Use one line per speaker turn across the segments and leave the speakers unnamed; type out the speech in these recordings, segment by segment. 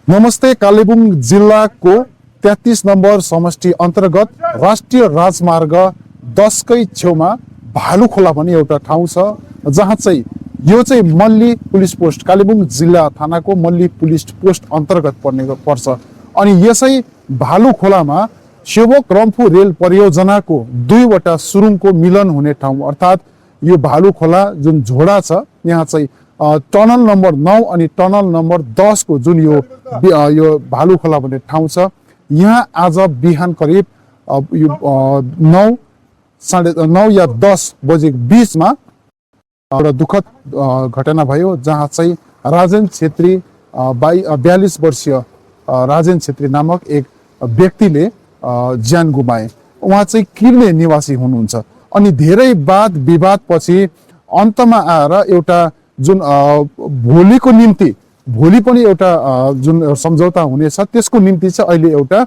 नमस्ते। कालेबुङ जिल्लाको 33 नम्बर समष्टि अन्तर्गत राष्ट्रिय राजमार्ग 10 कै छेउमा भालुखोला भन्ने एउटा ठाउँ छ, जहाँ चाहिँ यो चाहिँ मल्ली पुलिस पोस्ट, कालेबुङ जिल्ला थानाको मल्ली पुलिस पोस्ट अन्तर्गत पर्छ। अनि यसै भालुखोलामा सेवक रम्फू रेल परियोजनाको दुईवटा सुरुङको मिलन हुने ठाउँ, अर्थात् यो भालुखोला जुन झोडा छ, यहाँ चाहिँ टनल नम्बर 9 अनि टनल नम्बर 10 को जुन यो भालुखोला भन्ने ठाउँ छ, यहाँ आज बिहान करिब 9 या 10 बजे बीचमा एउटा दुःखद घटना भयो, जहाँ चाहिँ राजेन छेत्री 42 वर्षीय राजेन छेत्री नामक एक व्यक्तिले ज्यान गुमाए। उहाँ चाहिँ किर्ने निवासी हुनुहुन्छ। अनि धेरै वाद विवाद पछि अन्तमा आएर एउटा जुन भोलि पनि एउटा जुन सम्झौता हुनेछ, त्यसको निम्ति चाहिँ अहिले एउटा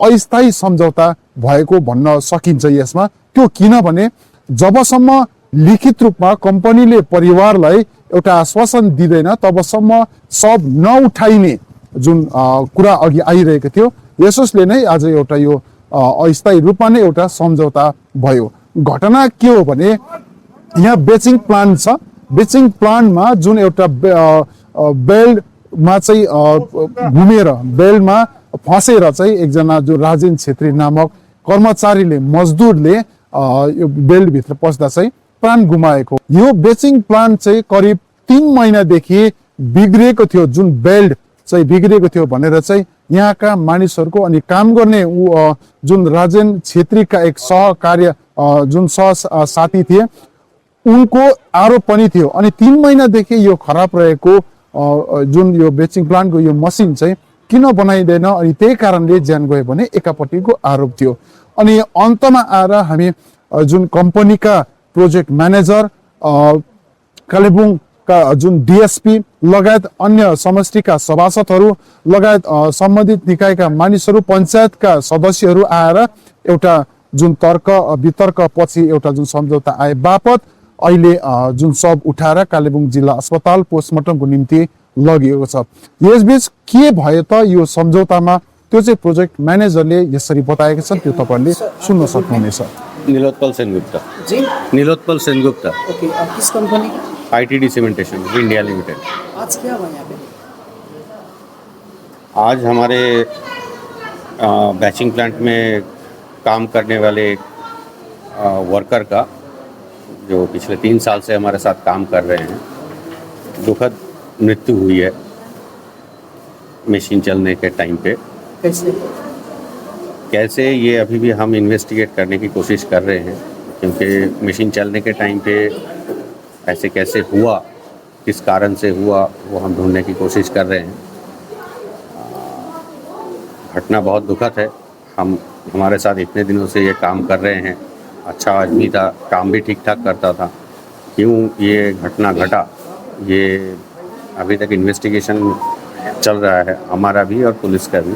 अस्थायी सम्झौता भएको भन्न सकिन्छ यसमा। त्यो किनभने जबसम्म लिखित रूपमा कम्पनीले परिवारलाई एउटा आश्वासन दिँदैन तबसम्म सब नउठाइने जुन कुरा अघि आइरहेको थियो, यसोस्ले नै आज एउटा यो अस्थायी रूपमा नै एउटा सम्झौता भयो। घटना के हो भने, यहाँ बेचिङ प्लान्ट छ। बेचिङ प्लान्टमा जुन एउटा बेल्टमा चाहिँ घुमेर बेल्टमा फसेर चाहिँ एकजना जो राजेन छेत्री नामक कर्मचारीले, मजदुरले यो बेल्टभित्र पस्दा चाहिँ प्राण गुमाएको। यो बेचिङ प्लान्ट चाहिँ करिब 3 महिनादेखि बिग्रिएको थियो, जुन बेल्ट चाहिँ बिग्रिएको थियो भनेर चाहिँ यहाँका मानिसहरूको अनि काम गर्ने जुन राजेन छेत्रीका एक सहकार्य जुन साथी थिए, उनको आरोप पनि थियो। अनि 3 महिनादेखि यो खराब रहेको जुन यो बेचिङ प्लान्टको यो मसिन चाहिँ किन बनाइँदैन, अनि त्यही कारणले ज्यान गयो भने एकापट्टिको आरोप थियो। अनि अन्तमा आएर हामी जुन कम्पनीका प्रोजेक्ट म्यानेजर, कालेबुङका जुन डिएसपी लगायत अन्य समष्टिका सभासदहरू लगायत सम्बन्धित निकायका मानिसहरू, पञ्चायतका सदस्यहरू आएर एउटा जुन तर्क वितर्क पछि एउटा जुन सम्झौता आए बापत अहिले जुन सब उठाएर कालेबुङ जिल्ला अस्पताल पोस्टमार्टमको निम्ति लगिएको छ। यसबीच के भयो त यो सम्झौतामा, त्यो चाहिँ प्रोजेक्ट म्यानेजरले यसरी बताएका छन्, त्यो तपाईहरुले सुन्न सक्नुहुनेछ।
नीलोत्पल सेनगुप्ता जी। नीलोत्पल सेनगुप्ता।
ओके, आप किस कंपनी का?
ITD cementation India limited.
आज क्या हुआ यहाँ पे?
आज हमारे बैचिंग प्लांट में काम करने वाले वर्कर का, जो पिछले 3 साल से हमारे साथ काम कर रहे हैं, दुखद मृत्यु हुई है मशीन चलने के टाइम पे। कैसे ये अभी भी हम इन्वेस्टिगेट करने की कोशिश कर रहे हैं, क्योंकि मशीन चलने के टाइम पे ऐसे कैसे हुआ, किस कारण से हुआ, वो हम ढूंढने की कोशिश कर रहे हैं। घटना बहुत दुखद है। हमारे साथ इतने दिनों से ये काम कर रहे हैं, अच्छा आदमी था, काम भी ठीक ठाक करता था। क्यों ये घटना घटा, ये अभी तक इन्वेस्टिगेशन चल रहा है, हमारा भी और पुलिस का भी।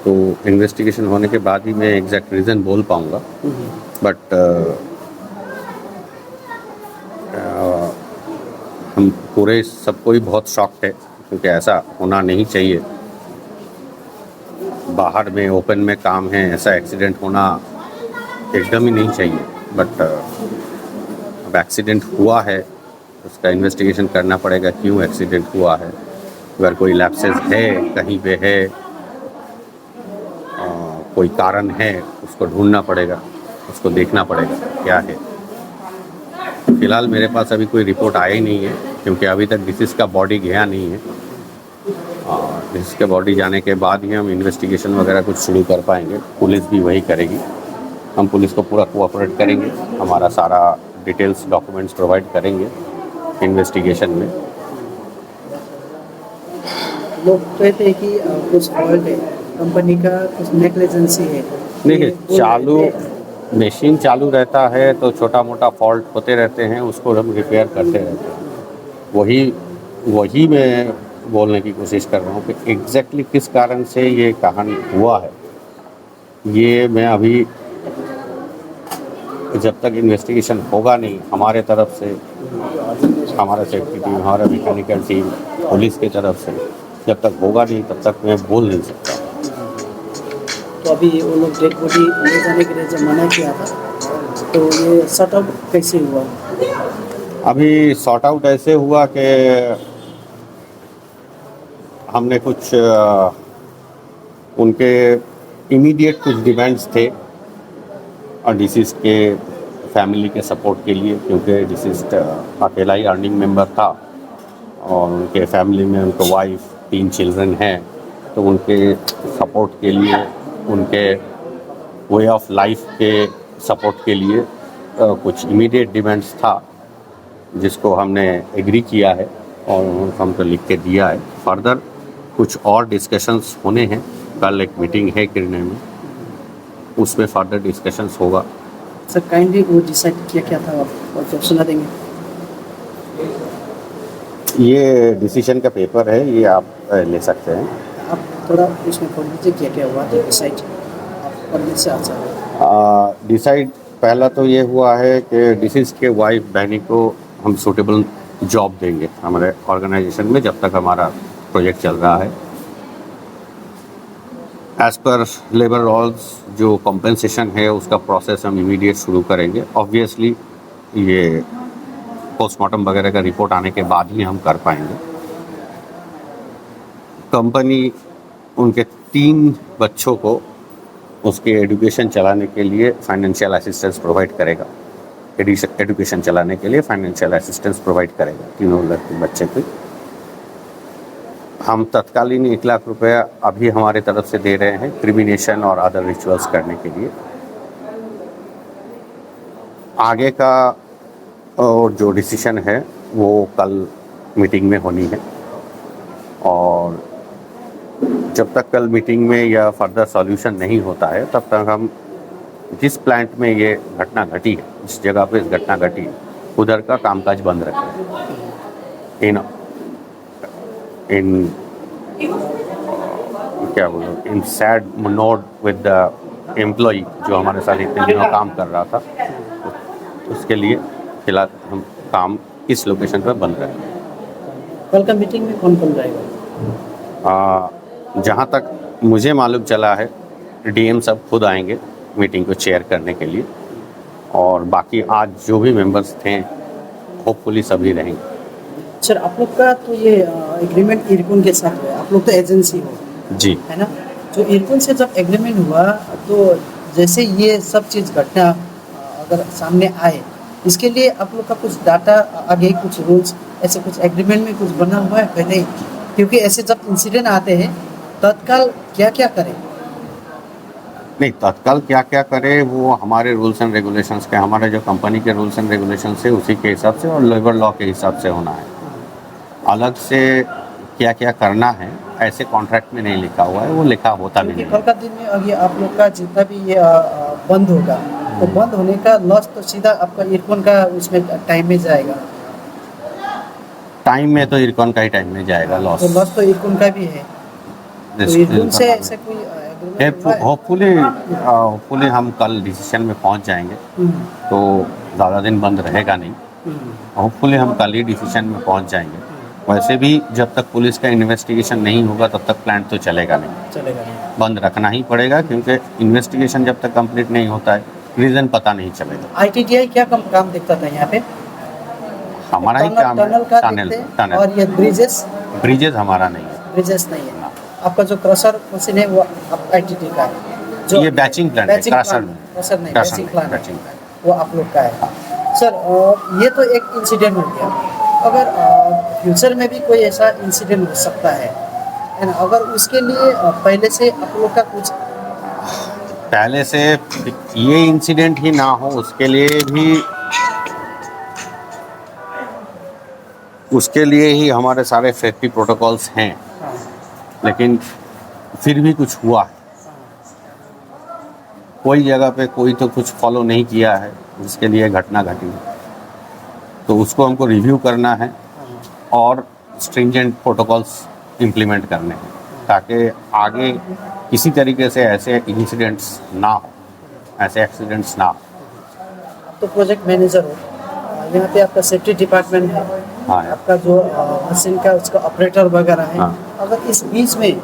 तो इन्वेस्टिगेशन होने के बाद ही मैं एग्जैक्ट रीज़न बोल पाऊँगा। बट हम पूरे सबको ही बहुत शॉक्ड है, क्योंकि ऐसा होना नहीं चाहिए। बाहर में ओपन में काम है, ऐसा एक्सीडेंट होना एकदम ही नहीं चाहिए। बट अब एक्सीडेंट हुआ है, उसका इन्वेस्टिगेशन करना पड़ेगा, क्यों एक्सीडेंट हुआ है, अगर कोई लैप्सेस है कहीं पे है, कोई कारण है, उसको ढूंढना पड़ेगा, उसको देखना पड़ेगा क्या है। फिलहाल मेरे पास अभी कोई रिपोर्ट आया ही नहीं है, क्योंकि अभी तक डिसीज का बॉडी गया नहीं है। डिसीज का बॉडी जाने के बाद ही हम इन्वेस्टिगेशन वगैरह कुछ शुरू कर पाएंगे। पुलिस भी वही करेगी। हम पुलिस को पूरा कोऑपरेट करेंगे, हमारा सारा डिटेल्स डॉक्यूमेंट्स प्रोवाइड करेंगे इन्वेस्टिगेशन में।
लोग कहते हैं कि कुछ फॉल्ट है कंपनी का, कुछ नेग्लिजेंसी है।
देखिए, मशीन चालू रहता है तो छोटा मोटा फॉल्ट होते रहते हैं, उसको हम रिपेयर करते रहते हैं। वही मैं बोलने की कोशिश कर रहा हूँ कि एग्जैक्टली किस कारण से ये कहानी हुआ है, ये मैं अभी जब तक इन्वेस्टिगेशन होगा नहीं, हमारे तरफ से, हमारा सेफ्टी टीम, हमारा मैकेनिकल टीम, पुलिस की तरफ से जब तक होगा नहीं तब तक मैं बोल नहीं सकता।
तो अभी वो लोग डेड बॉडी ले जाने के लिए जब मना किया था तो ये सॉर्ट आउट कैसे हुआ?
अभी सॉर्ट आउट ऐसे हुआ कि हमने कुछ उनके इमीडिएट कुछ डिमांड्स थे और डिसीज के फैमिली के सपोर्ट के लिए, क्योंकि डिसीज अकेला ही अर्निंग मेंबर था और उनके फैमिली में उनके वाइफ 3 चिल्ड्रन हैं, तो उनके सपोर्ट के लिए, उनके वे ऑफ लाइफ के सपोर्ट के लिए कुछ इमीडिएट डिमांड्स था जिसको हमने एग्री किया है और हमको लिख के दिया है। फर्दर कुछ और डिस्कशंस होने हैं। कल एक मीटिंग है किरने में, उसमें फर्दर डिस्कशंस होगा।
सर काइंडली वो डिसाइड किया क्या था आप और जब सुना देंगे?
ये डिसीजन का पेपर है, ये आप ले सकते हैं।
आप थोड़ा उसमें पढ़ लीजिए क्या क्या हुआ तो डिसाइड आप पढ़ने से अच्छा है।
डिसाइड पहला तो ये हुआ है कि डिसीज के वाइफ बहनी को हम सूटेबल जॉब देंगे हमारे ऑर्गेनाइजेशन में जब तक हमारा प्रोजेक्ट चल रहा है। एज पर लेबर लॉज जो कॉम्पेंसेशन है उसका प्रोसेस हम इमीडिएट शुरू करेंगे। ऑब्वियसली ये पोस्टमार्टम वगैरह का रिपोर्ट आने के बाद ही हम कर पाएंगे। कंपनी उनके 3 बच्चों को उसके एजुकेशन चलाने के लिए फाइनेंशियल असिस्टेंस प्रोवाइड करेगा। एजुकेशन चलाने के लिए फाइनेंशियल असिस्टेंस प्रोवाइड करेगा 3 लड़के बच्चे को। हम तत्कालीन 1 लाख रुपया अभी हमारे तरफ से दे रहे हैं क्रिमिनेशन और अदर रिचुअल्स करने के लिए। आगे का और जो डिसीजन है वो कल मीटिंग में होनी है और जब तक कल मीटिंग में या फर्दर सॉल्यूशन नहीं होता है तब तक हम जिस प्लांट में ये घटना घटी है, जिस जगह पे इस घटना घटी है, उधर का कामकाज बंद रखें। इन क्या बोलूँ, in sad note with the employee जो हमारे साथ इतने दिनों काम कर रहा था, उसके लिए फिलहाल हम काम इस लोकेशन पर बंद रखें।
कल का मीटिंग में कौन कौन रहेगा?
जहाँ तक मुझे मालूम चला है डीएम सब खुद आएंगे मीटिंग को चेयर करने के लिए और बाकी आज जो भी मेंबर्स थे होपफुली सभी रहेंगे।
सर आप लोग का तो ये एग्रीमेंट इरकुन के साथ हुआ, आप लोग तो एजेंसी हो
जी,
है ना? तो इरकुन से जब एग्रीमेंट हुआ तो जैसे ये सब चीज़ घटना अगर सामने आए इसके लिए आप लोग का कुछ डाटा आगे कुछ रूल्स ऐसे कुछ एग्रीमेंट में कुछ बना हुआ है पहले ही? क्योंकि ऐसे जब इंसिडेंट आते हैं तत्काल क्या क्या करें?
नहीं, तत्काल क्या क्या करे वो हमारे रूल्स एंड रेगुलेशंस के, हमारे जो कंपनी के रूल्स एंड रेगुलेशंस है उसी के हिसाब से और लेबर लॉ के हिसाब से होना है। अलग से क्या क्या करना है ऐसे कॉन्ट्रैक्ट में नहीं लिखा हुआ है, वो लिखा होता भी
क्योंकि
नहीं
कल का दिन में अगर आप लोग का जितना भी ये बंद होगा तो बंद होने का लॉस तो सीधा आपका इरकुन का उसमें टाइम में जाएगा।
टाइम में तो इरकॉन का ही टाइम में जाएगा लॉस।
तो लॉस तो इरकुन का भी है, तो इरकुन से ऐसे कोई agreement हुआ है?
होपफुली हम कल डिसीजन में पहुंच जाएंगे तो ज़्यादा दिन बंद रहेगा नहीं। होपफुली हम कल ही डिसीजन में पहुंच जाएंगे। वैसे भी जब तक पुलिस का इन्वेस्टिगेशन नहीं होगा तब तक प्लांट तो चलेगा नहीं,
चलेगा नहीं।
बंद रखना ही पड़ेगा क्योंकि इन्वेस्टिगेशन जब तक कंप्लीट नहीं होता है रीज़न पता नहीं चलेगा।
आईटीडीआई क्या काम देखता था यहाँ पे?
हमारा ही काम है,
टनल का
टनल
देखते हैं,
टनल
और ये ब्रिजेस
ब्रिजेज हमारा नहीं है।
ब्रिजेस नहीं है। आपका जो क्रशर मशीन है वो आईटीडी का है, जो
ये बैचिंग प्लांट है, क्रशर
क्रशर नहीं,
क्रशर
बैचिंग प्लांट
बैचिंग
है, वो आप लोग का है। सर ये तो एक इंसिडेंट हो गया, अगर फ्यूचर में भी कोई ऐसा इंसिडेंट हो सकता है ना, अगर उसके लिए पहले से आप लोग का कुछ
पहले से ये इंसिडेंट ही ना हो उसके लिए ही हमारे सारे सेफ्टी प्रोटोकॉल्स हैं, लेकिन फिर भी कुछ हुआ है। कोई जगह पे कोई तो कुछ फॉलो नहीं किया है जिसके लिए घटना घटी, तो उसको हमको रिव्यू करना है और स्ट्रिंजेंट प्रोटोकॉल्स इम्प्लीमेंट करने हैं ताकि आगे किसी तरीके से ऐसे इंसिडेंट्स ना हो, ऐसे एक्सीडेंट्स ना हो।
तो प्रोजेक्ट मैनेजर हो यहाँ पे आपका सेफ्टी डिपार्टमेंट है,
हाँ।
आपका जो मशीन का उसका ऑपरेटर वगैरह है।
हाँ।
अगर इस बीच में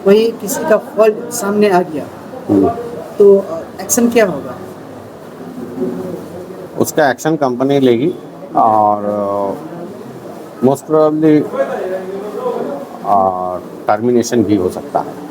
कोई किसी का फॉल्ट सामने आ गया
हम्म।
तो एक्शन क्या होगा?
उसका एक्शन कंपनी लेगी और मोस्ट प्रोबेबली टर्मिनेशन भी हो सकता है।